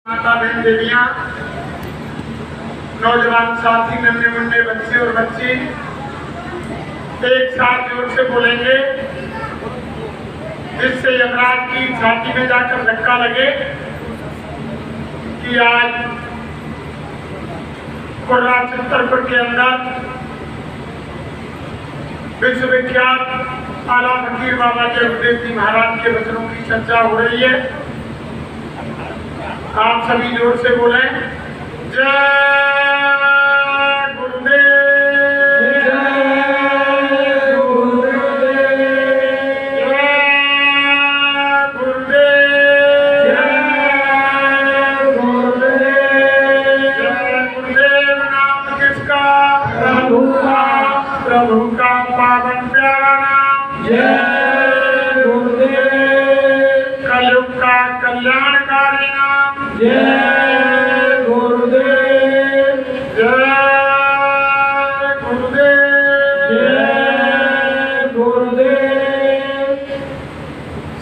माता बहन देवियाँ, नौजवान साथी, नन्हे मुन्ने बच्चे और बच्ची एक साथ जोर से बोलेंगे जिससे यमराज की छाती में जाकर धक्का लगे कि आज कुर्रा चित्तरपुर के अंदर विश्वविख्यात आला फकीर बाबा जगदेव जी महाराज के वचनों की चर्चा हो रही है। आप सभी जोर से बोलें, जय गुरुदेव, जय गुरुदेव, जय गुरुदेव, जय गुरुदेव, जय गुरुदेव। नाम किसका? प्रभु का, प्रभु का पावन प्यारा नाम जय गुरुदेव। कलयुग का कल्याणकारी नाम जय गुरुदेव, जय गुरुदेव, जय गुरुदेव।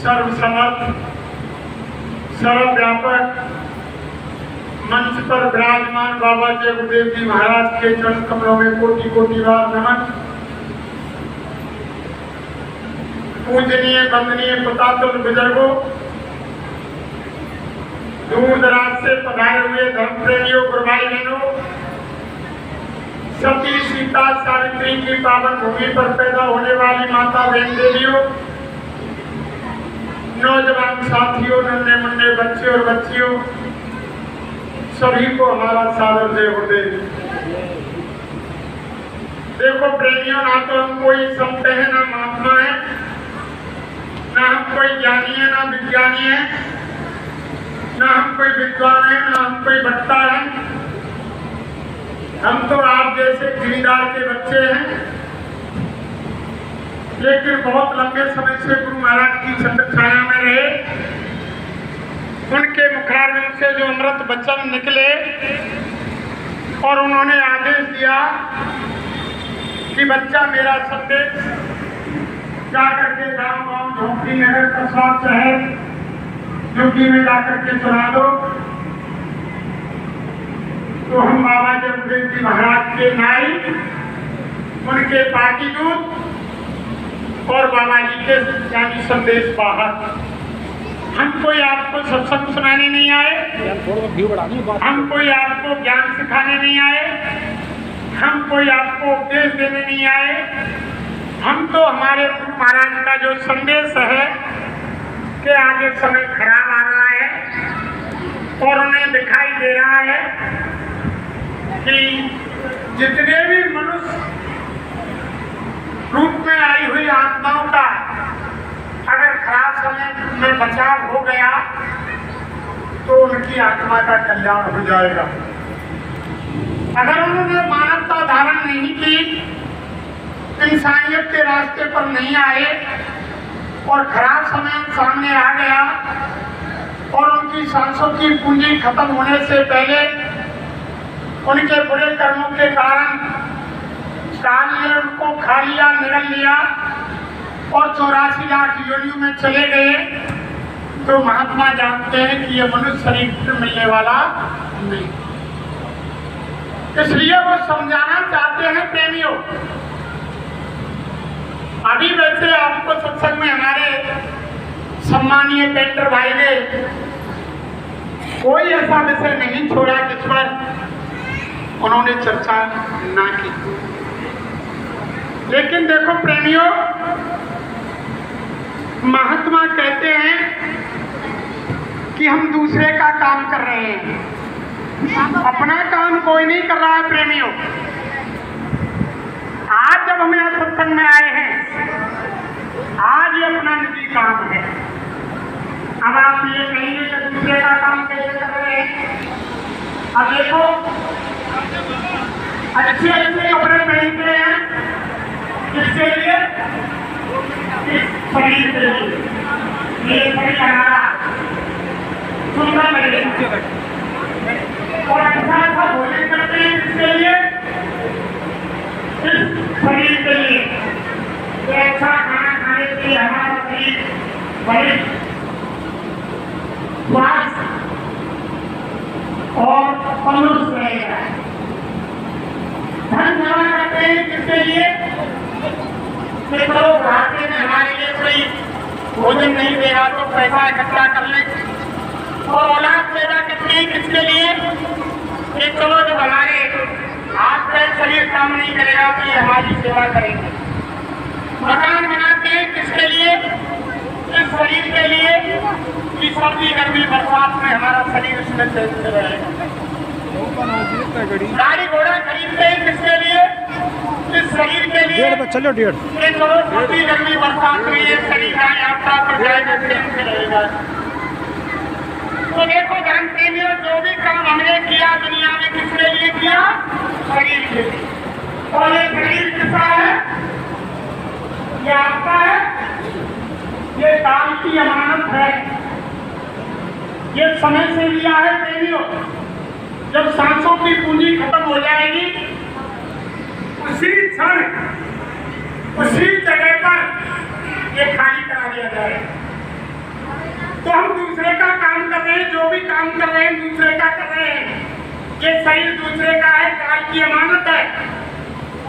सर्वसमर्थ सर्वव्यापक मंच पर विराजमान बाबा जय गुरुदेव जी महाराज के चरण कमलों में कोटि कोटि बार नमन। पूजनीय वंदनीय प्रतापचंद बुजुर्गों, दूर दराज से पधारे हुए धर्म प्रेमियों, गुरु भाई बहनों, सती सीता सावित्री की पावन भूमि पर पैदा होने वाली माता बहन देवियों, नौजवान साथियों, नन्हे मुन्ने बच्चे और बच्चियों, सभी को हमारा सादर जय गुरुदेव। देखो प्रेमियों, ना तो हम कोई संत है, ना महात्मा है, ना हम कोई ज्ञानी है, ना विज्ञानी है, ना हम कोई विद्वान है, ना हम कोई वक्ता है। हम तो आप जैसे जमींदार के बच्चे हैं, लेकिन बहुत लंबे समय से गुरु महाराज की छत्र छाया में रहे। उनके मुखारविंद से जो अमृत वचन निकले और उन्होंने आदेश दिया कि बच्चा मेरा संदेश जाकर के गांव गांव, झोंपड़ी, नगर, कस्बा, शहर, झुग्गी में जाकर के सुना दो। तो हम बाबा जय गुरुदेव जी महाराज के नाई, उनके पार्टी दूत और बाबा जी के यानी संदेश बाहर। हम कोई आपको सत्संग सुनाने नहीं आए, हम कोई आपको ज्ञान सिखाने नहीं आए, हम कोई आपको उपदेश देने नहीं आए। हम तो हमारे गुरु महाराज का जो संदेश है कि आगे समय खराब आ रहा है और उन्हें दिखाई दे रहा है कि जितने भी मनुष्य रूप में आई हुई आत्माओं का अगर खराब समय में बचाव हो गया तो उनकी आत्मा का कल्याण हो जाएगा। अगर उन्होंने मानवता धारण नहीं की, इंसानियत के रास्ते पर नहीं आए और खराब समय सामने आ गया और उनकी सांसों की पूंजी खत्म होने से पहले उनके बुरे कर्मों के कारण काल ने उनको खा लिया, निगल लिया और 84 लाख योनियों में चले गए, तो महात्मा जानते हैं कि यह मनुष्य शरीर मिलने वाला नहीं। इसलिए वो समझाना चाहते हैं प्रेमियों। अभी वैसे आपको सत्संग में हमारे सम्मानीय पेंटर भाई ने कोई ऐसा विषय नहीं छोड़ा जिस पर उन्होंने चर्चा ना की। लेकिन देखो प्रेमियों, महात्मा कहते हैं कि हम दूसरे का काम कर रहे हैं, अपना काम कोई नहीं कर रहा है। प्रेमियों, आज जब हम यहाँ सत्संग में आए हैं, आज ये अपना निजी काम है। अब आप ये कहेंगे कि दूसरे का काम कैसे कर रहे हैं? अब देखो, अच्छे अच्छे कपड़े पहनते हैं, किसके लिए? इस शरीर के लिए, ये शरीर हमारा सुंदर लगे और अच्छा अच्छा भोजन करते हैं, किसके लिए? इस शरीर के लिए, अच्छा खाना खाने के लिए हमारा शरीर बड़े स्वास्थ्य और तंदुरुस्त रहेगा। धन जमा करते हैं किसके लिए? कि चलो बुढ़ापे में हमारे लिए कोई भोजन नहीं देगा तो पैसा इकट्ठा कर ले, और औलाद पैदा करते हैं किसके लिए? कि चलो जब हमारे हाथ पैर शरीर काम नहीं करेगा तो ये हमारी सेवा करेंगे। मकान बनाते हैं किसके लिए? इस शरीर के लिए कि सर्दी गर्मी बरसात में हमारा शरीर उसमें चलते रहेगा। गाड़ी घोड़ा खरीदते हैं किसके लिए? इस शरीर के लिए। चलो डेढ़ सर्दी गर्मी बरसात में ये शरीर यात्रा पर जाएगा, से रहेगा। तो देखो धर्म प्रेमियों, जो भी काम हमने किया दुनिया में किसके लिए किया? शरीर के लिए। और ये शरीर किसका है? ये आपका है, ये काल की अमानत है, ये समय से लिया है प्रेमियों। जब सांसों की पूंजी खत्म हो जाएगी उसी क्षण उसी जगह पर ये खाली करा दिया जाएगा। तो हम दूसरे का काम कर रहे हैं, जो भी काम कर रहे हैं दूसरे का कर रहे हैं। ये शरीर दूसरे का है, काल की अमानत है।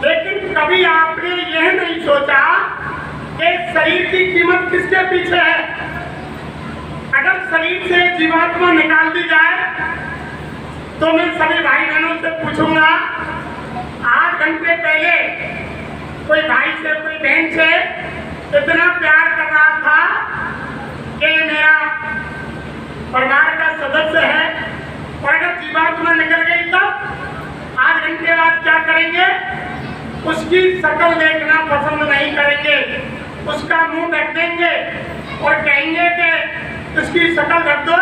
लेकिन कभी आपने यह नहीं सोचा कि शरीर की कीमत किसके पीछे है? अगर शरीर से जीवात्मा निकाल दी जाए तो मैं सभी भाई बहनों से पूछूंगा, 8 घंटे पहले कोई भाई से कोई बहन से इतना प्यार कर रहा था कि मेरा परिवार का सदस्य है, और अगर जीवात्मा निकल गई तब 8 घंटे बाद क्या करेंगे? उसकी शक्ल देखना पसंद नहीं करेंगे, उसका मुंह ढक देंगे और कहेंगे कि इसकी शक्ल ढक दो,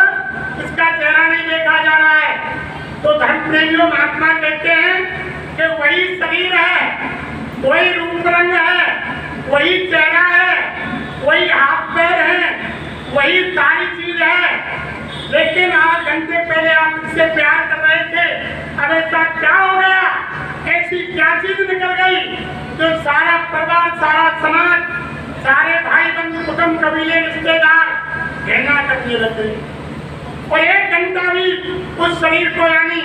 इसका चेहरा नहीं देखा जा रहा है। तो धर्म प्रेमियों, महात्मा कहते हैं कि वही शरीर है, वही रूप रंग है, वही चेहरा है, वही हाथ पैर है, वही सारी चीज है। लेकिन 8 घंटे पहले आप इससे प्यार कर रहे थे, अब ऐसा क्या हो गया? ऐसी क्या चीज निकल गई जो सारा परिवार, सारा समाज, सारे भाई बंधु कुटुंब कबीले रिश्तेदार घृणा करने लग गए? और 1 घंटा भी उस शरीर को यानी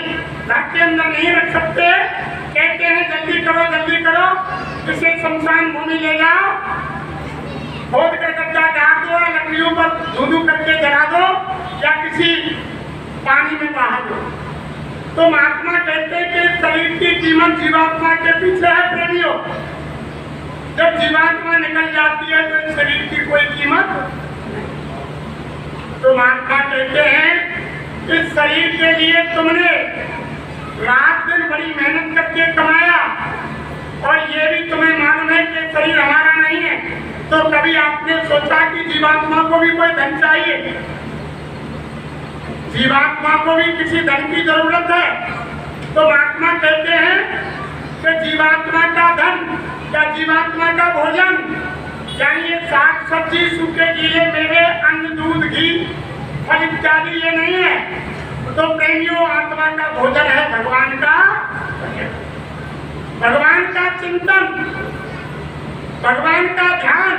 घर के अंदर नहीं रख सकते। कहते हैं जल्दी करो, इसे शमशान भूमि ले जाओ, खोद कर गड्ढा डाल दो, लकड़ियों पर धुंधू करके जला दो या किसी पानी में बहा दो। तो महात्मा कहते हैं कि शरीर की कीमत जीवात्मा के पीछे है प्रेमियों। जब जीवात्मा निकल जाती है तो शरीर की कोई कीमत। तो महात्मा कहते हैं इस शरीर के लिए तुमने रात दिन बड़ी मेहनत करके कमाया, और ये भी तुम्हें मालूम है कि शरीर हमारा नहीं है। तो कभी आपने सोचा कि जीवात्मा को भी कोई धन चाहिए? जीवात्मा को भी किसी धन की जरूरत है। तो महात्मा कहते हैं कि जीवात्मा का धन या जीवात्मा का भोजन, यानी ये साग सब्जी, सूखे गीले मेवे, अन्न दूध घी फल इत्यादि ये नहीं है। तो प्रेमियों, आत्मा का भोजन है भगवान का चिंतन, भगवान का ध्यान।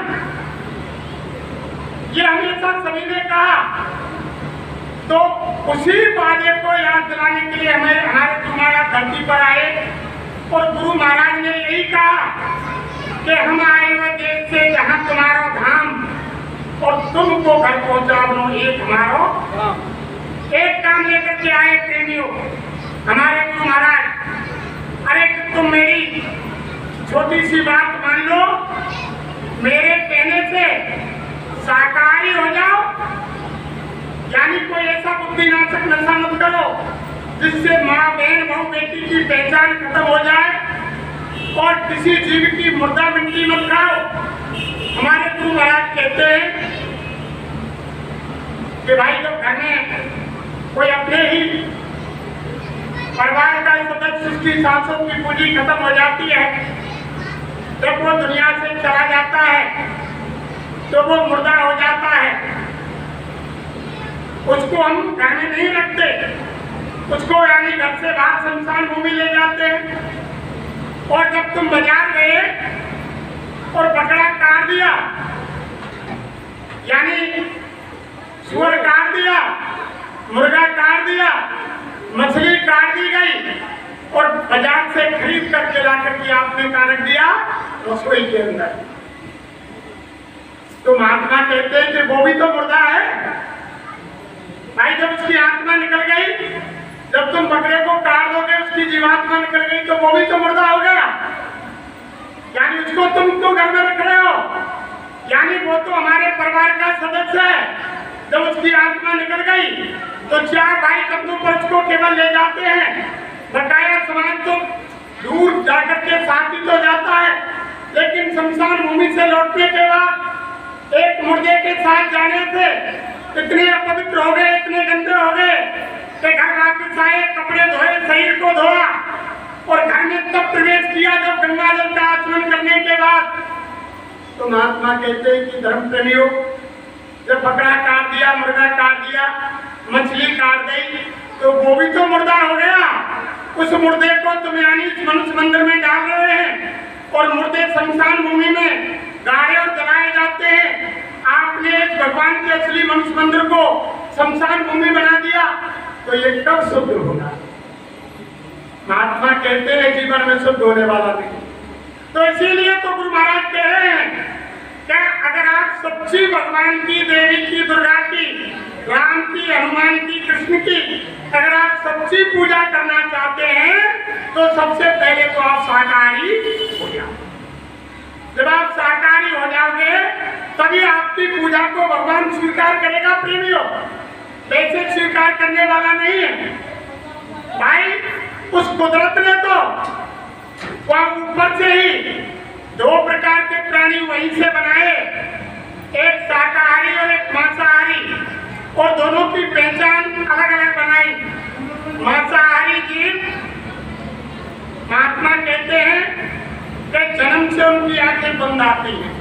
ये हमेशा सभी ने कहा। तो उसी वादे को याद दिलाने के लिए हमारे गुरु महाराज धरती पर आए, और गुरु महाराज ने यही कहा कि हम आए हुए देश से जहाँ तुम्हारा धाम, और तुमको घर पहुँचा एक हमारा एक काम लेकर के आए प्रेमियों हमारे गुरु महाराज। अरे तुम मेरी छोटी सी बात मान लो, मेरे कहने से शाकाहारी हो जाओ, यानी कोई ऐसा बुद्धिनाशक नशा मत करो जिससे माँ बहन बहू बेटी की पहचान खत्म हो जाए, और किसी जीव की मुर्दा मिट्टी मत खाओ। हमारे गुरु महाराज कहते हैं कि भाई जब घर में कोई अपने ही परिवार का सदस्य उसकी सांसों की पूंजी खत्म हो जाती है, जब वो दुनिया से चला जाता है तो वो मुर्दा हो जाता है। उसको हम घर में नहीं रखते, उसको यानी घर से बाहर शमशान भूमि ले जाते हैं। और जब तुम बाजार गए और बकरा काट दिया, यानी सुअर काट दिया, मुर्गा काट दिया, बाजार से खरीद करके ला करके आपने कहा रख दिया रसोई के अंदर। तो महात्मा कहते हैं कि वो भी तो मुर्दा है भाई। जब उसकी आत्मा निकल गई, जब तुम बकरे को काट दोगे उसकी जीवात्मा निकल गई तो वो भी तो मुर्दा हो गया। यानी उसको तुम तो घर में रख रहे हो, यानी वो तो हमारे परिवार का सदस्य है। जब उसकी आत्मा निकल गई तो चार भाई कदमों पर उसको केवल ले जाते हैं, बकाया समाज तो दूर जाकर के साथ ही तो जाता है। लेकिन शमशान भूमि से लौटने के बाद एक मुर्दे के साथ जाने से इतने अपवित्र हो गए, इतने गंदे हो गए कि घर वापस आए, कपड़े धोए, शरीर को धोआ और घर में तब प्रवेश किया जब गंगा जल का आचमन करने के बाद। तो महात्मा कहते हैं कि धर्म प्रेमियों, जब बकरा काट दिया, मुर्गा काट दिया, मछली काट दी तो वो भी तो मुर्दा हो गया। उस मुर्दे को तुम यानी मनुष्य मंदिर में डाल रहे हैं और मुर्दे शमशान भूमि में गाड़े और जलाए जाते हैं। आपने इस भगवान के असली मनुष्य मंदिर को शमशान भूमि बना दिया तो ये कब शुद्ध होगा? महात्मा कहते हैं जीवन में शुद्ध होने वाला नहीं। तो इसीलिए तो गुरु महाराज कह रहे हैं क्या अगर आप सच्ची भगवान की, देवी की, दुर्गा की, राम की, हनुमान की, कृष्ण की अगर आप सच्ची पूजा करना चाहते हैं तो सबसे पहले तो आप शाकाहारी हो जाओ। जब आप शाकाहारी हो जाओगे तभी आपकी पूजा को भगवान स्वीकार करेगा। प्रेमियों, वैसे स्वीकार करने वाला नहीं है भाई। उस कुदरत ने तो वह ऊपर से ही दो प्रकार के प्राणी वहीं से बनाए, एक शाकाहारी और एक मांसाहारी, और दोनों की पहचान अलग अलग बनाई। मांसाहारी जीव महात्मा कहते हैं कि जन्म से उनकी आंखें बंद आती हैं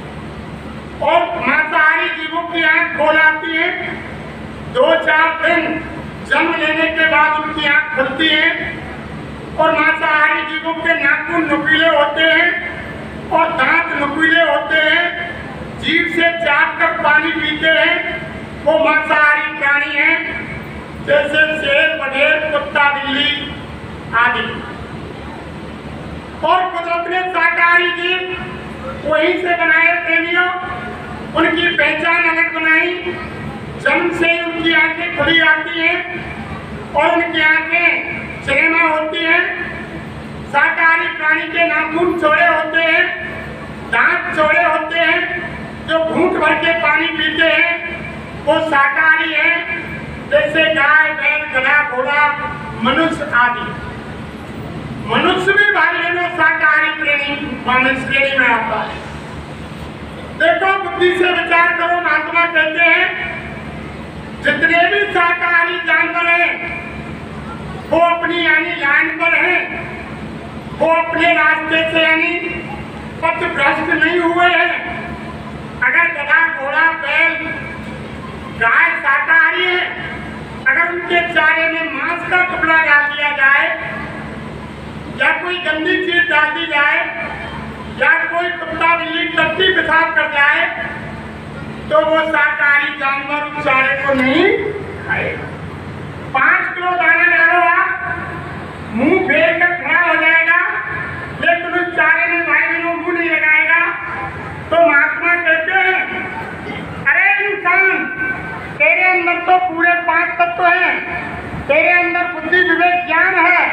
और मांसाहारी जीवों की आंख खोल आती है। 2-4 दिन जन्म लेने के बाद उनकी आंख खुलती है और मांसाहारी जीवों के नाखून नुकीले होते हैं और दांत नुकीले होते हैं। जीभ से चाट कर पानी पीते हैं, वो मांसाहारी प्राणी हैं, जैसे शेर, बघेर, कुत्ता, बिल्ली आदि। और कुदरत ने शाकाहारी जीव वहीं से बनाए। प्रेमियों, उनकी पहचान अलग बनाई। जन्म से उनकी आंखें खुली आती हैं और उनकी आंखें चेहरा होती हैं। शाकाहारी प्राणी के नाखून चौड़े होते हैं, दांत चौड़े होते हैं, जो घूंट भर के पानी पीते हैं वो शाकाहारी है, जैसे गाय, बैल, गधा, घोड़ा, मनुष्य आदि। मनुष्य भी भाई बहनों शाकाहारी श्रेणी में आता है। देखो, बुद्धि से विचार करो। महात्मा कहते हैं जितने भी शाकाहारी जानवर हैं वो अपनी यानी लाइन पर हैं, वो अपने रास्ते से यानी पथ भ्रष्ट नहीं हुए हैं। अगर गधा, घोड़ा, बैल, गाय शाकाहारी है, अगर उनके चारे में मांस का टुकड़ा डाल दिया जाए या कोई गंदी चीज डाल दी जाए या कोई कुत्ता बिल्ली टट्टी पेशाब कर जाए तो वो शाकाहारी जानवर उस चारे को नहीं खाएगा। 5 किलो दाना डालो आप, मुंह फेर कर खड़ा हो जाएगा, लेकिन उस चारे में भाई बहनों मुंह नहीं लगाएगा। तो महात्मा कहते हैं अरे इंसान, तेरे अंदर तो पूरे 5 तत्व हैं, तेरे अंदर बुद्धि, विवेक, ज्ञान है।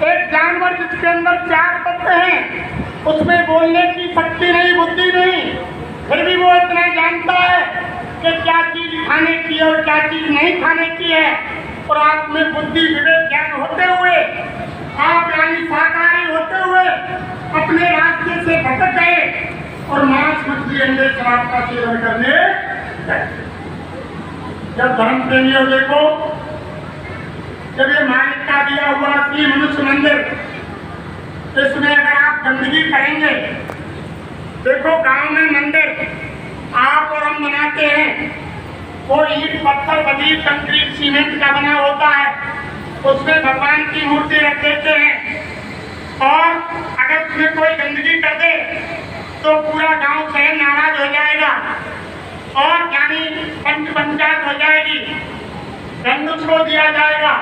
एक जानवर जिसके अंदर 4 तत्व हैं उसमें बोलने की शक्ति नहीं, बुद्धि नहीं, फिर भी वो इतना जानता है कि क्या चीज खाने की है और क्या चीज नहीं खाने की है। और आप में बुद्धि, विवेक, ज्ञान होते हुए आप यानी शाकाहारी होते हुए अपने रास्ते से भटक गए और मांस, मछली, अंडे, शराब का सेवन करने लगे। जब धर्म प्रेमियों देखो, जब ये मालिक का दिया हुआ असली मनुष्य मंदिर, इसमें अगर आप गंदगी करेंगे, देखो गांव में मंदिर आप और हम बनाते हैं, वो ईंट, पत्थर, बजरी, कंक्रीट, सीमेंट का बना होता है, उसमें भगवान की मूर्ति रख देते हैं। और अगर उसमें कोई गंदगी कर दे तो पूरा गांव शहर नाराज हो जाएगा और यानी पंचायत हो जाएगी, दंड उसको दिया जाएगा।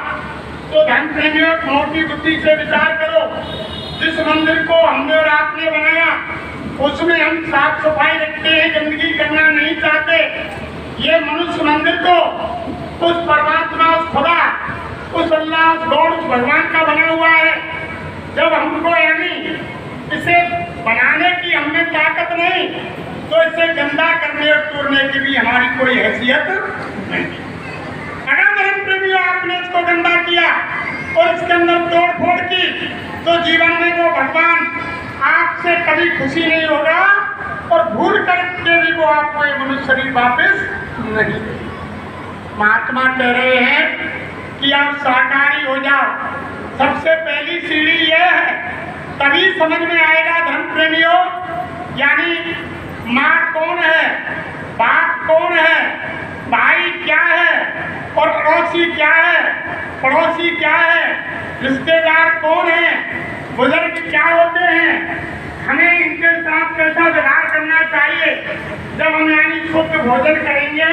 तो धर्म प्रेमियों मोटी बुद्धि से विचार करो। जिस मंदिर को हमने और आपने बनाया उसमें हम साफ सफाई रखते हैं, गंदगी करना नहीं चाहते। ये मनुष्य मंदिर को उस परमात्मा, उस खुदा, उस अल्लाह, उस गॉड, उस भगवान का बना हुआ है। जब हमको यानी इसे बनाने की हमें ताकत नहीं, तो इसे गंदा करने और तोड़ने की भी हमारी कोई हैसियत नहीं। अगर धर्म प्रेमियों आपने इसको गंदा किया और इसके अंदर तोड़ फोड़ की, तो जीवन में वो भगवान आपसे कभी खुशी नहीं होगा और भूल करके भी वो आपको ये मनुष्य शरीर वापस नहीं देगा। महात्मा कह रहे हैं कि आप शाकाहारी हो जाओ। सबसे पहली सीढ़ी यह है, तभी समझ में आएगा धर्म प्रेमियों, यानी माँ कौन है, बाप कौन है, भाई क्या है और पड़ोसी क्या है, पड़ोसी क्या है, रिश्तेदार कौन है, बुजुर्ग क्या होते हैं, हमें इनके साथ कैसा व्यवहार करना चाहिए। जब हम यानी शुद्ध भोजन करेंगे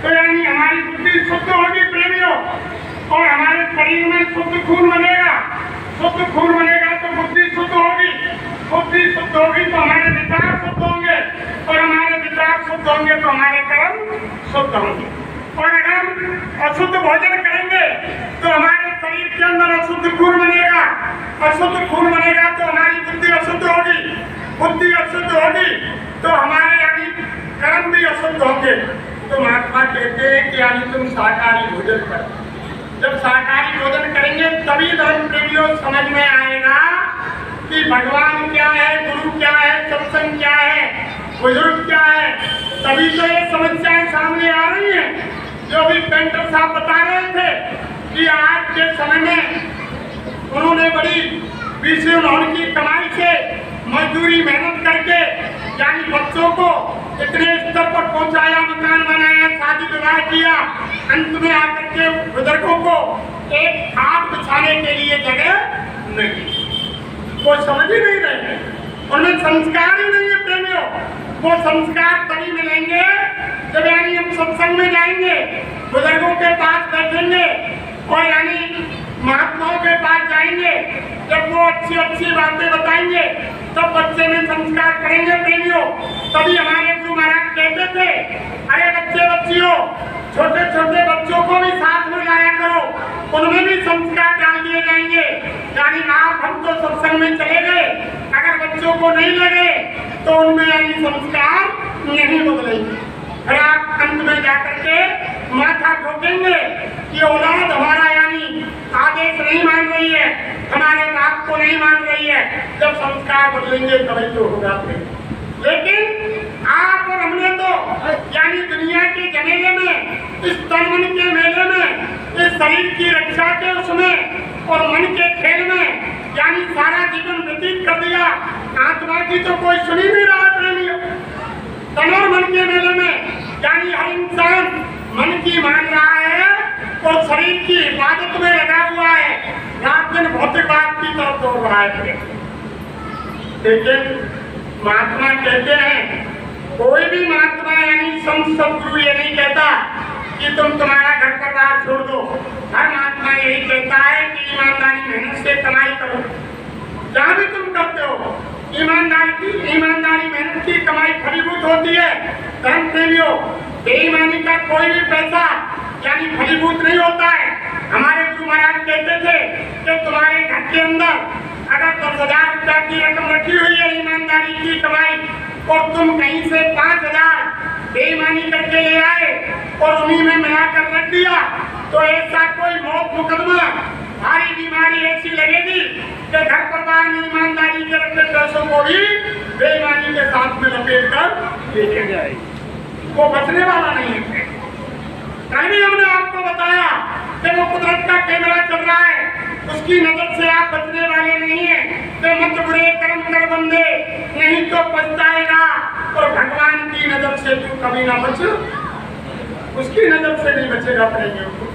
तो यानी हमारी बुद्धि शुद्ध होगी प्रेमियों, और हमारे शरीर में शुद्ध खून बनेगा। शुद्ध खून बनेगा तो बुद्धि शुद्ध होगी, बुद्धि शुद्ध होगी तो हमारे विचार शुद्ध होंगे, और हमारे विचार शुद्ध होंगे तो हमारे कर्म शुद्ध होंगे। और अगर हम अशुद्ध भोजन करेंगे तो हमारे शरीर के अंदर अशुद्ध खून बनेगा, अशुद्ध खून बनेगा तो हमारी बुद्धि अशुद्ध होगी, बुद्धि अशुद्ध होगी तो हमारे यानी कर्म भी अशुद्ध होंगे। तो महात्मा कहते हैं कि यानी तुम शाकाहारी भोजन करो। जब शाकाहारी भोजन करेंगे तभी धर्म प्रेमियों समझ में आएगा कि भगवान क्या है, गुरु क्या है, सत्संग क्या है, बुजुर्ग क्या है। तभी तो ये समस्याएं सामने आ रही हैं। जो भी पेंटर साहब बता रहे थे कि आज के समय में उन्होंने बड़ी बीसी उन्होंने की कमाई से मजदूरी मेहनत करके यानी बच्चों को इतने स्तर पर पहुंचाया, मकान बनाया, शादी विवाह किया, अंत में आकर के बुजुर्गों को एक खाट बिछाने के लिए जगह नहीं, वो समझ ही नहीं रहे, उनमें संस्कार ही नहीं है प्रेमियों। वो संस्कार तभी मिलेंगे जब यानी हम सत्संग में जाएंगे, बुजुर्गों के पास बैठेंगे और यानी महात्माओं के पास जाएंगे, जब वो अच्छी अच्छी बातें बताएंगे तब बच्चे में संस्कार करेंगे प्रेमियों। तभी हमारे गुरु महाराज कहते थे, अरे बच्चे बच्चियों, छोटे छोटे बच्चों को भी साथ में लाया करो, उनमें भी संस्कार डाल दिए जाएंगे। यानी आप हम तो सत्संग में चले गए, अगर बच्चों को नहीं लगे तो उनमें यानी संस्कार नहीं बदलेंगे। फिर आप अंत में जाकर के माथा ठोकेंगे कि औलाद हमारा यानी आदेश नहीं मान रही है, हमारे बाप को नहीं मान रही है। जब संस्कार बदलेंगे तभी तो होगा। लेकिन आप और हमने तो यानी दुनिया के जमेले में, इस तन मन के मेले में, इस शरीर की रक्षा के उसमें और मन के खेल में यानी सारा जीवन व्यतीत कर दिया। आत्मा की तो कोई सुनी नहीं रहा प्रेमियों। तन और मन के मेले में यानी हर इंसान मन की मान रहा है और शरीर की हिफाजत में लगा हुआ है, रात दिन भौतिकवाद की तरफ दौड़ रहा है। लेकिन महात्मा कहते हैं, कोई भी महात्मा यानी संत सदगुरु ये नहीं कहता कि तुम तुम्हारा घर परिवार छोड़ दो। हर महात्मा यही कहता है कि ईमानदारी मेहनत से कमाई करो। जहाँ भी तुम करते हो ईमानदारी मेहनत की कमाई फलीभूत होती है। धर्म प्रेमियों, बेईमानी का कोई भी पैसा यानी फलीभूत नहीं होता है। हमारे गुरु महाराज कहते थे कि तुम्हारे घर के अंदर अगर 10,000 रुपया की रकम रखी हुई है ईमानदारी की कमाई, और तुम कहीं से 5,000 बेईमानी करके ले आए और उन्हीं में मिलाकर रख दिया, तो ऐसा कोई मौत मुकदमा, भारी बीमारी ऐसी लगेगी कि घर परिवार में ईमानदारी के रखे पैसों को भी बेईमानी के साथ में लपेट कर ले जाएगी। वो बचने वाला नहीं है। कल भी हमने आपको बताया कि वो कुदरत का कैमरा चल रहा है, उसकी नजर से आप बचने वाले नहीं है। तो मत बुरे कर्म कर बंदे, नहीं तो पछताएगा, और भगवान की नजर से तू कभी ना बच, उसकी नजर से नहीं बचेगा प्रेमियों।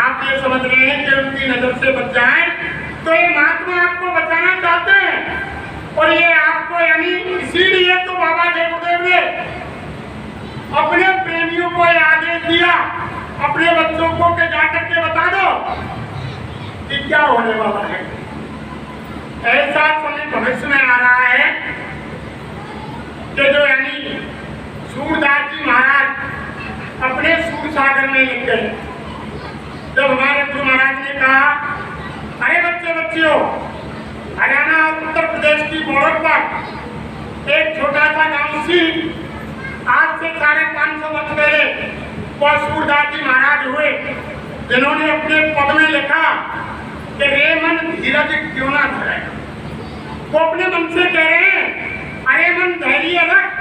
आप ये समझ रहे हैं कि उनकी नजर से बच जाए, तो ये महात्मा आपको बचाना चाहते हैं। और ये आपको यानी इसीलिए तो बाबा जय गुरुदेव ने अपने प्रेमियों को आदेश दिया, अपने बच्चों को के जाकर के बता दो क्या होने वाला है। ऐसा समय भविष्य में आ रहा है कि जो यानी सूरदास जी महाराज अपने सूर सागर में लिख गए। जब हमारे गुरु महाराज ने कहा, अरे बच्चे बच्चियों, हरियाणा और उत्तर प्रदेश की बॉर्डर पर एक छोटा सा गांव सी आज से 550 वर्ष पहले वह सूरदास जी महाराज हुए, जिन्होंने अपने पद में लिखा कि रे मन धीरज क्यों ना धरे। वो अपने मन से कह रहे हैं, अरे मन धैर्य रख,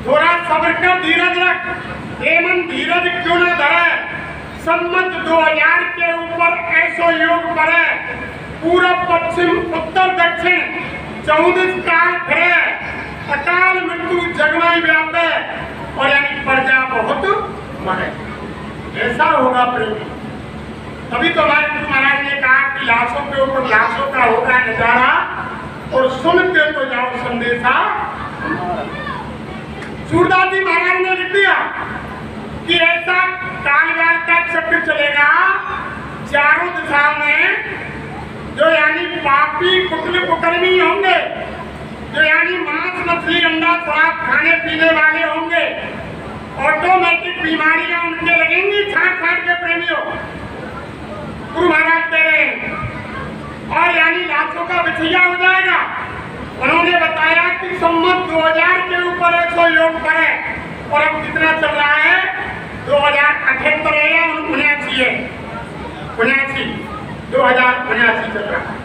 थोड़ा सब्र कर, धीरज रख, रे मन धीरज क्यों ना धरे। सम्मत 2000 के ऊपर ऐसो योग करे, पूरब पश्चिम उत्तर दक्षिण 14 काल फिरे, अकाल मृत्यु जगमई व्यापे, और यानी प्रजा बहुत मरे। ऐसा होगा प्रेम। तभी तो हमारे गुरु महाराज ने कहा कि लाशों के ऊपर लाशों का होगा नजारा, और सुनते तो जाओ संदेशा। सूरदास जी महाराज ने लिख दिया कि ऐसा कालकाल का चक्र चलेगा, चारों दिशाओं में जो यानी पापी कुटिल कुकर्मी होंगे, जो यानी मांस मछली अंडा शराब खाने पीने वाले होंगे, ऑटोमेटिक बीमारियां उनके लगेंगी, छाट छाट के प्रेमियों, गुरु महाराज कह रहे हैं, और यानी लाशों का बिछैया हो जाएगा। उन्होंने बताया कि सम्मत 2000 के ऊपर 100 योग करे, और अब कितना चल रहा है, 2078 है या 79 है, 2079 चल रहा है।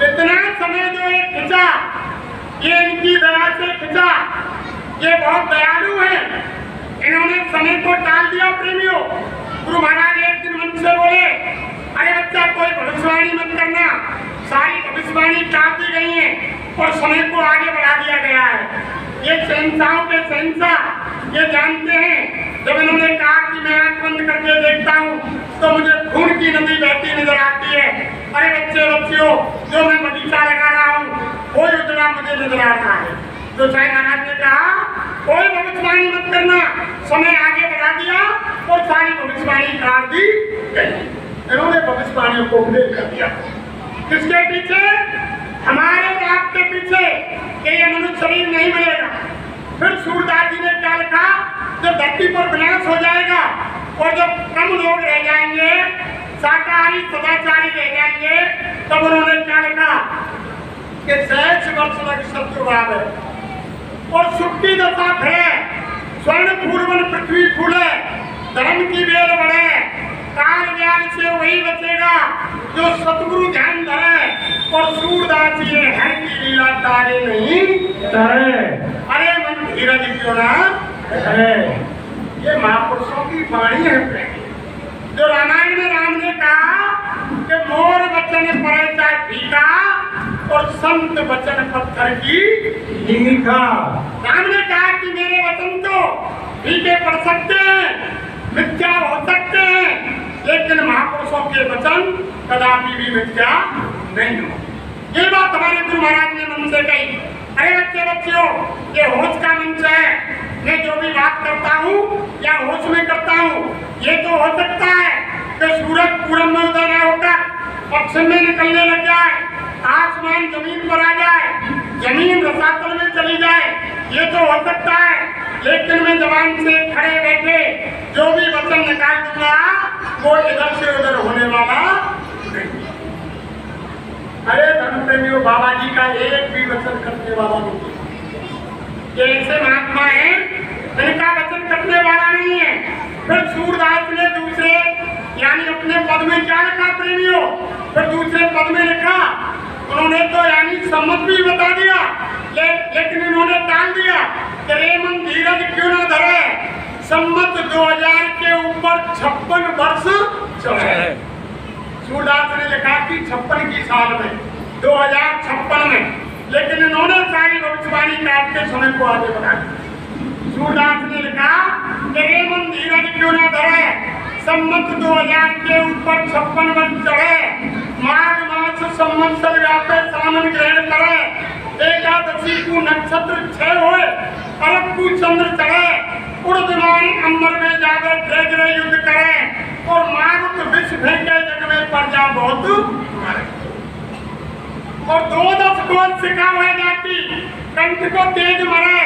इतना समय जो ये खिंचा, ये इनकी दया से खिंचा, ये बहुत दयालु है, इन्होंने समय को टाल दिया प्रेमियों। गुरु महाराज एक दिन मन से बोले, अरे बच्चा कोई भविष्यवाणी मत करना, सारी भविष्यवाणी टाल दी गई है और समय को आगे बढ़ा दिया गया है। ये शहंशाहों के शहंशाह ये जानते हैं, जब इन्होंने कहा कि मैं आंख बंद करके देखता हूँ तो मुझे खून की नदी बहती नजर आती है। अरे बच्चे बच्चियों, जो मैं बगीचा लगा रहा हूँ वो योजना मुझे नजर आ रहा है। तो साईं महाराज ने कहा, कोई भविष्यवाणी मत करना, समय आगे बढ़ा दिया और सारी भविष्यवाणी काट दी गई। इन्होंने भविष्यवाणियों को उल्लेख कर दिया। किसके पीछे? हमारे और आपके पीछे कि ये मनुष्य शरीर नहीं मिलेगा। फिर सूरदास जी ने क्या लिखा, जब धरती पर विनाश हो जाएगा और जब कम लोग रह जाएंगे, शाकाहारी सदाचारी रह जाएंगे, तब उन्होंने क्या लिखा कि 100 वर्ष तक शत्रु है और सुख की दशा फिरे, स्वर्ण फूलवन पृथ्वी फूले, धर्म की बेल बढ़े, काल ज्ञान से वही बचेगा जो सतगुरु ध्यान धरे, और सूरदास ये है की लीला तारे नहीं तारे। अरे मन धीरज क्यों ना अरे, ये महापुरुषों की वाणी है। जो रामायण में राम ने कहा कि मोर वचन पड़े चाहे फीका और संत वचन पत्थर की लीखा। राम ने कहा कि मेरे वचन तो फीके पड़ सकते हैं, मिथ्या हो सकते हैं, लेकिन महापुरुषों के वचन कदापि भी मिथ्या नहीं हो। ये बात हमारे गुरु महाराज ने मन से कही। अरे बच्चे बच्चियों, ये होश का मंच है। मैं जो भी बात करता हूँ या होश में करता हूँ, ये तो हो सकता है कि सूरज पूरब में उदय न होकर पश्चिम में निकलने लग जाए, आसमान जमीन पर आ जाए, जमीन रसातल में चली जाए, ये तो हो सकता है। लेकिन मैं जबान से खड़े बैठे जो भी वचन निकाल दूंगा वो इधर से उधर होने वाला नहीं। अरे धर्म प्रेमियों, बाबा जी का एक भी वचन करने वाला नहीं। ये ऐसे महात्मा है जिनका वचन करने वाला नहीं है। फिर सूरदास ने दूसरे यानी अपने पद में क्या लिखा प्रेमियों, फिर दूसरे पद में लिखा, उन्होंने तो यानी सम्मत भी बता दिया, लेकिन इन्होंने टाल दिया कि रे मन धीरज क्यों ना धरे। सम्मत 2000 के ऊपर 56 वर्ष चले। सूरदास ने लिखा कि 56 की साल में 2056 में, लेकिन इन्होंने सारी भविष्यवाणी काट के समय को आगे बढ़ा दिया। सूरदास ने लिखा कि रे मन धीरज क्यों ना धरे, सम्मत 2000 के ऊपर 56 वर्ष चढ़े, माघ मास संवत्सर व्यापे सामन ग्रहण करे, एकादशी को नक्षत्र 6 होए, अरब को चंद्र चढ़े, उड़ विमान अंबर में जाकर ग्रह युद्ध करे, और मारुत विष फेंके जग में प्रजा बहुत मारे। और 2-10 कोस सिखा हुआ जाती कंठ को तेज मरे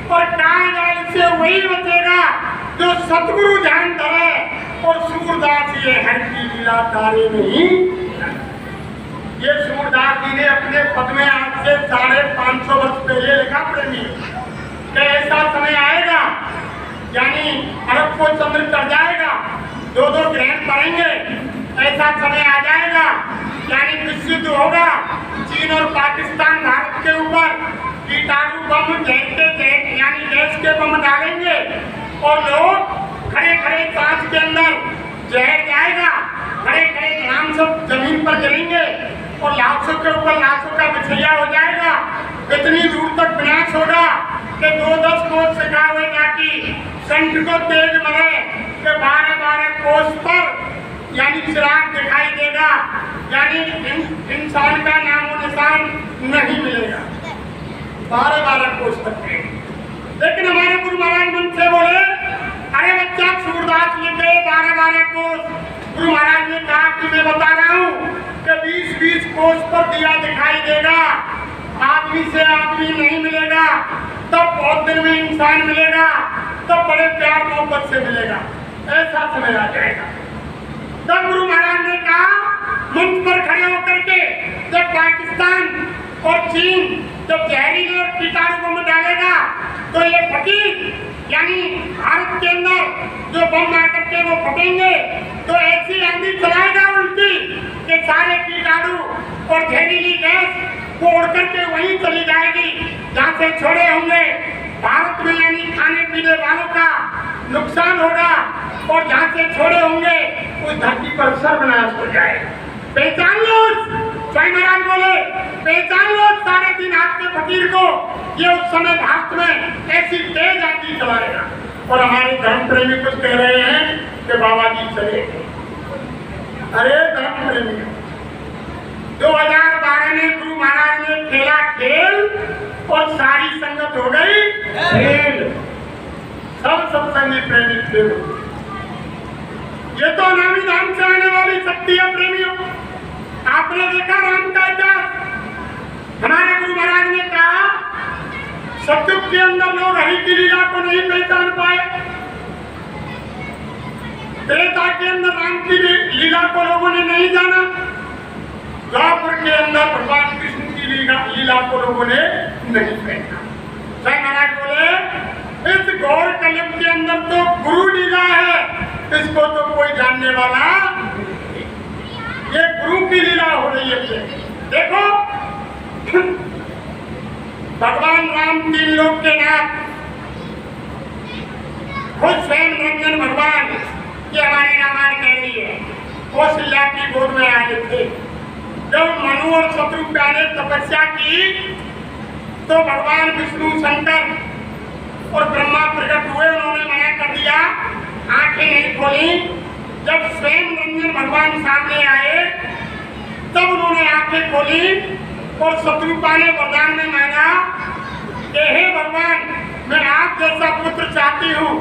और कान जाल से वही बचेगा जो सतगुरु ध्यान धरे। और सूरदास ये हर की लीला तारे नहीं, ये सूरदास जी ने अपने पद में आज से 550 वर्ष पहले लिखा प्रेमी कि ऐसा समय आएगा यानी अरब को चंद्र चढ़ जाएगा, 2-2 ग्रहण पड़ेंगे, ऐसा समय आ जाएगा यानी विश्व युद्ध होगा। चीन और पाकिस्तान भारत के ऊपर कीटाणु बम यानी गैस के बम डालेंगे और लोग खड़े खड़े सांस के अंदर जहर जाएगा, खड़े खड़े नाम सब जमीन पर जलेंगे और लाशों के ऊपर लाशों का बिछैया हो जाएगा। इतनी दूर तक विनाश होगा कि 2-10 कोस सिखा हुए जाती कंठ को तेज मरे कि 12-12 कोस पर यानी चिराग दिखाई देगा, यानी इंसान का नामो निशान नहीं मिलेगा 12-12 कोस तक। लेकिन हमारे गुरु महाराज मन से बोले, अरे बच्चा सूरदास लिखे 12-12 कोस। गुरु महाराज ने कहा कि मैं बता रहा हूँ कि 20-20 कोस पर दिया दिखाई देगा, आदमी से आदमी नहीं मिलेगा, तब बहुत दिन में इंसान मिलेगा, तब बड़े प्यार मोहब्बत से मिलेगा, ऐसा समय आ जाएगा। तब गुरु महाराज ने कहा मंच पर खड़े होकर के जब पाकिस्तान और चीन जब जहरीले और कीटाणु बम डालेगा तो ये फकीर यानी भारत के अंदर जो बम आकर के वो फटेंगे तो ऐसी आंधी चलाएगा उल्टी कि सारे कीटाणु और जहरीली गैस वो उड़ करके वहीं चली जाएगी जहाँ से छोड़े होंगे। भारत में यानी खाने पीने वालों का नुकसान होगा और जहाँ से छोड़े होंगे उस धरती पर सर्वनाश हो जाएगा। पहचान लो, स्वामी महाराज बोले पहचान लो 3.5 हाथ के फकीर को, ये उस समय भारत में ऐसी तेज आंधी चलाएगा। और हमारे धर्म प्रेमी कुछ कह रहे हैं कि बाबा जी चले। अरे धर्म प्रेमी 2012 में गुरु महाराज ने खेला खेल और सारी संगत हो गई खेल, सब सत्संग में प्रेमी खेल। ये तो अनामी धाम से आने वाली शक्ति है प्रेमियों। आपने देखा राम का इतिहास, हमारे गुरु महाराज ने कहा सतयुग के अंदर लोग हरि की लीला को नहीं पहचान पाए, त्रेता के अंदर राम की लीला को लोगों ने नहीं जाना, द्वापर के अंदर भगवान कृष्ण की लीला को लोगों ने नहीं पहचाना। स्वामी महाराज बोले इस गौर कलयुग के अंदर तो गुरु लीला है, इसको तो कोई जानने वाला, ये गुरु की लीला हो रही है। देखो भगवान राम 3 लोक के नाथ खुद स्वयं रंजन भगवान, ये हमारी रामायण कह रही है, कौशल्या की गोद में आए थे। जब मनु और शत्रुघ्न ने तपस्या की तो भगवान विष्णु शंकर और ब्रह्मा प्रकट हुए, उन्होंने मना कर दिया, आंखें नहीं खोली। जब स्वयं रंजन भगवान सामने आए तब उन्होंने आंखें खोली और शत्रुघ्न ने वरदान में मांगा कि हे भगवान मैं आप जैसा पुत्र चाहती हूँ।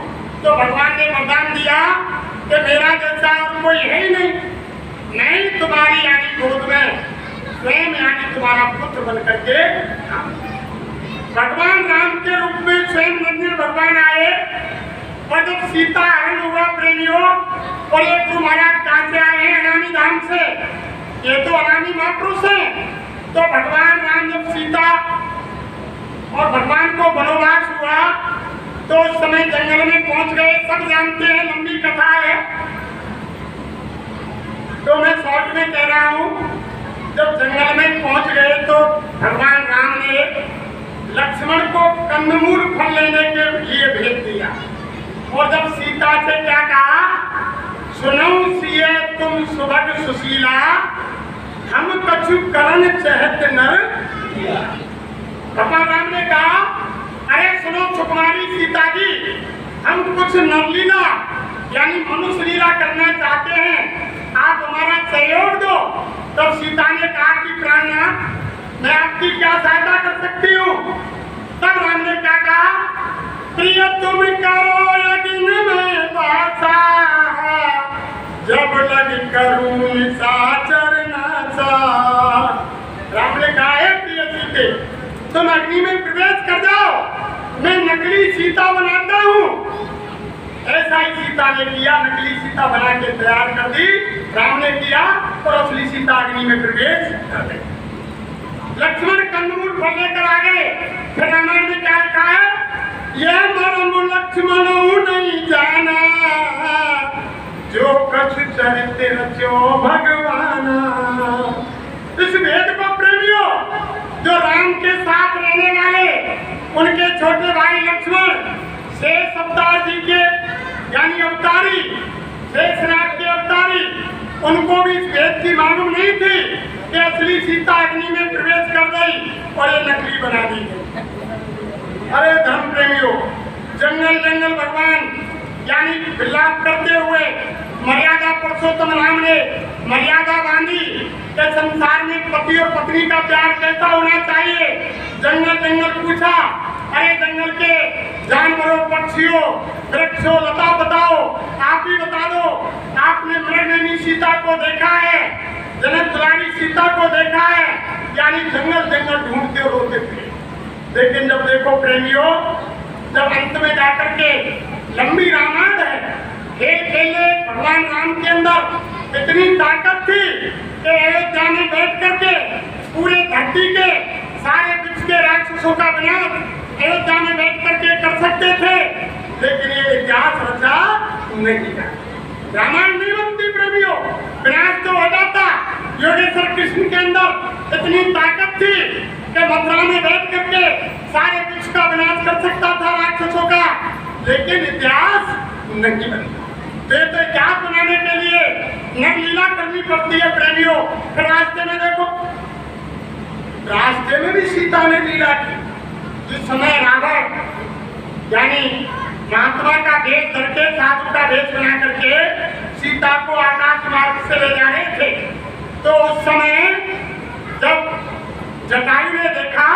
तो भगवान ने वरदान दिया कि मेरा जैसा और कोई है ही नहीं, तुम्हारी यानी गोद में स्वयं यानी तुम्हारा पुत्र बन करके भगवान राम के रूप में स्वयं रंजन भगवान आए। और जब सीता हरण हुआ प्रेमियों, और ये गुरु महाराज कहाँ से आए हैं? अनामी धाम से, ये तो अनामी महापुरुष है। तो भगवान राम जब सीता और भगवान को वनवास हुआ तो उस समय जंगल में पहुंच गए, सब जानते हैं, लंबी कथा है तो मैं शॉर्ट में कह रहा हूँ। जब जंगल में पहुंच गए तो भगवान राम ने लक्ष्मण को कंदमूल फल लेने के लिए भेज दिया। और जब सीता से क्या कहा, सुनो सिए तुम सुभग सुशीला, हम कछु करण चहत नर। भगवान राम ने कहा, अरे सुनो सुकुमारी सीता जी, हम कुछ नरलीला यानी मनुष्य लीला करना चाहते हैं, आप हमारा सहयोग दो। तब सीता ने कहा कि प्राणनाथ मैं आपकी क्या सहायता कर सकती हूँ? तब राम ने क्या कहा, प्रिय तुम करो यज्ञ में वासा, करूं निशाचर नाचा। राम ने कहा है प्रिय सीते, तुम अग्नि में प्रवेश कर जाओ, मैं नकली सीता बनाता हूँ। ऐसा ही सीता ने किया, नकली सीता बना के तैयार कर दी। राम ने किया और असली सीता अग्नि में प्रवेश कर गई। लक्ष्मण कंदमूल फल लेकर आ गए। फिर रामायण में क्या लिखा है? यह मरम लक्ष्मण नहीं जाना, जो कछ चरित्र रचो भगवाना। इस भेद को प्रेमियों, जो राम के साथ रहने वाले उनके छोटे भाई लक्ष्मण शेष अवतार जी के यानी अवतारी, शेषनाग के अवतारी, उनको भी इस भेद की मालूम नहीं थी कि असली सीता अग्नि में प्रवेश कर गई और ये नकली बना दी गई। अरे धर्म प्रेमियों, जंगल जंगल भगवान यानी विलाप करते हुए मर्यादा पुरुषोत्तम राम ने मर्यादा बांधी कि संसार में पति और पत्नी का प्यार कैसा होना चाहिए। जंगल जंगल पूछा, अरे जंगल के जानवरों, पक्षियों, वृक्षों, लता बताओ, आप ही बता दो, आपने मृगनयनी सीता को देखा है, जनक दुलारी सीता को देखा है? यानी जंगल जंगल ढूंढते और रोते थे। लेकिन जब देखो प्रेमियों, जब अंत में जाकर के लंबी रामायण है, खेल खेले भगवान राम के अंदर इतनी ताकत थी कि अयोध्या में बैठ करके पूरे धरती के सारे विश्व के राक्षसों का विनाश अयोध्या में बैठ करके कर सकते थे। लेकिन ये इतिहास रचा नहीं किया। रामायण नहीं बनती प्रेमियों, विनाश तो हो जाता। योगेश्वर कृष्ण के अंदर इतनी ताकत थी कि मथुरा में बैठ करके सारे विश्व का विनाश कर सकता था राक्षसों का, लेकिन इतिहास नहीं बनता। तो इतिहास बनाने के लिए नवलीला करनी पड़ती है प्रेमियों। फिर रास्ते में देखो, रास्ते में भी सीता ने लीला की। जिस समय रावण यानी महात्मा का वेश करके, साधु का वेश बना करके सीता को आकाश मार्ग से ले जा रहे थे, तो उस समय जब जटायु ने देखा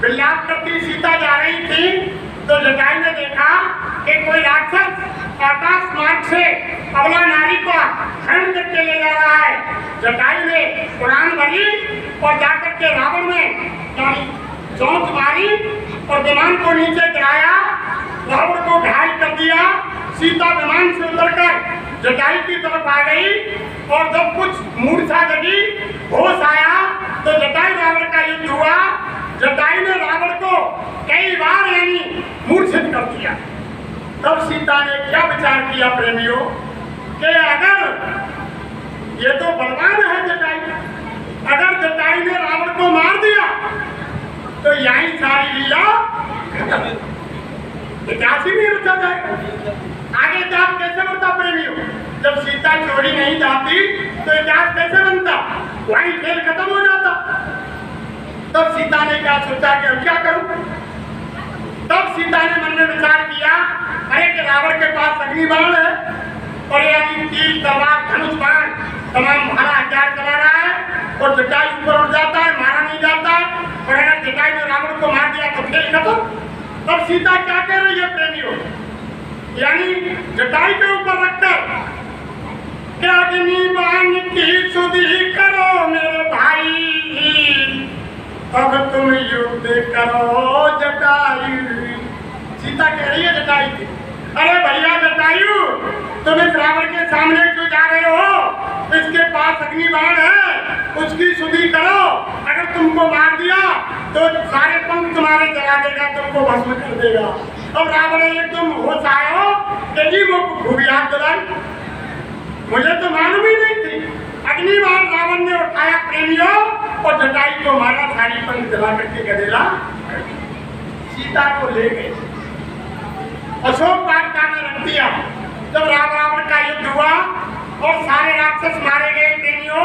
विलाप करती सीता जा रही थी, तो जटायु ने देखा कि कोई राक्षस आकाश मार्ग से अबला नारी को हरण करके ले जा रहा है। जटायु ने उड़ान भरी और जाकर के रावण में चौंक मारी और विमान को नीचे गिराया, रावण को घायल कर दिया। सीता विमान से उतरकर जटायु की तरफ आ गई और जब कुछ मूर्छा जगी, होश आया, तो जटायु रावण का युद्ध हुआ। जटायु ने रावण को कई बार यानी मूर्छित कर दिया। तब सीता ने क्या विचार किया प्रेमियों कि अगर ये तो बलवान है जटायु, अगर जटायु ने रावण को मार दिया तो यही सारी लीला खत्म, इतिहास ही नहीं रचा जाएगा। आगे इतिहास कैसे बनता प्रेमियों? जब सीता चोरी नहीं जाती तो इतिहास कैसे बनता? वही खेल खत्म हो जाता। तब सीता ने क्या सोचा कि अब क्या करूं? तब सीता ने मन में विचार किया, अरे कि रावण के पास अग्नि बाण है और यानी तीर, तलवार, धनुष बाण तमाम भाला हथियार चला रहा है और जटायु ऊपर उठ जाता है, मारा नहीं जाता है, और अगर जटायु ने रावण को मार दिया तो खेल खत्म। तब सीता क्या कह रही है प्रेमियों? यानी जटायु के ऊपर रखकर क्या अग्नि बाण की सुधि करो मेरे भाई, अब तुम युद्ध करो जटायु। सीता कह रही है जटायु की, अरे भैया जटायु, तुम इस रावण के सामने क्यों जा रहे हो? इसके पास अग्नि बाण है, उसकी सुधि करो। अगर तुमको मार दिया तो सारे पंख तुम्हारे जला देगा, तुमको भस्म कर देगा। अब रावण एकदम होश आयो कि जी वो खूब याद दिलाई, मुझे तो मालूम ही नहीं थी। अग्नि बाण रावण ने उठाया प्रेमियों और जटायु को मारा, सारी पंख जला करके गदेला। सीता को ले गए, अशोक वाटिका में रख दिया। जब रावण का युद्ध हुआ और सारे राक्षस मारे गए प्रेमियों,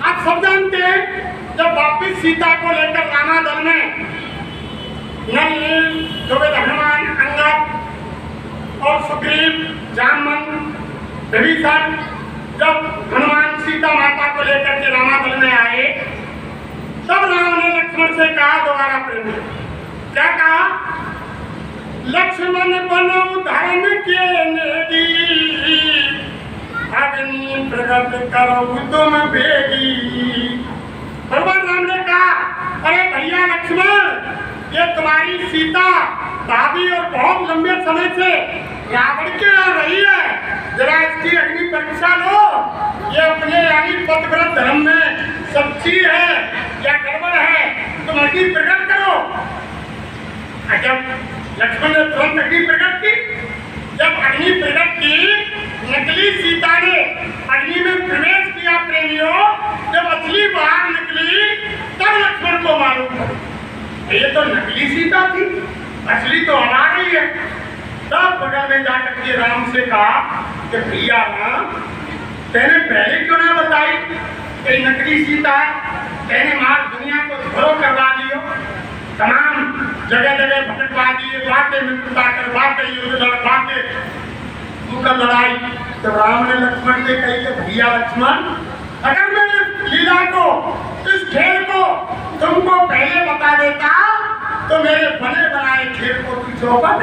आप सब जानते हैं जब वापिस सीता को लेकर रामादल में नल, द्रौपदी, हनुमान, अंगद और सुग्रीव, जामवंत, विभीषण, जब हनुमान सीता माता को लेकर के रामादल में आए, तब राम ने लक्ष्मण से कहा, दोबारा प्रेमी क्या कहा? लक्ष्मण बनो धर्म के नेगी, अग्नि प्रकट करो तुम बेगी। भगवान राम ने कहा, अरे भैया लक्ष्मण, ये तुम्हारी सीता भाभी और बहुत लंबे समय से रावण के यहाँ रही है, जरा इसकी अग्नि परीक्षा लो, ये अपने यानी पतिव्रत धर्म में सच्ची है या गड़बड़ है, तुम अग्नि प्रकट करो। जब लक्ष्मण ने तुरंत अग्नि प्रकट की, जब अग्नि प्रकट की, नकली सीता ने अग्नि में प्रवेश किया प्रेमियों, जब असली बाहर निकली तब लक्ष्मण को मालूम था ये तो नकली सीता थी, असली तो आ रही है। तब बगल में जाकर के राम से कहा कि भैया राम, तेने पहले क्यों ना बताई कि नकली सीता है, तेने मार दुनिया को धरो करवा दियो, तमाम जगह जगह भटकवा दिए, बातें मित्रता करवाते, युद्ध लड़वाते, उनका लड़ाई। तो राम ने लक्ष्मण से कही कि भैया लक्ष्मण, अगर मैं इस लीला को, इस खेल को तुमको पहले बता देता तो मेरे बने बनाए खेल को तू चौपट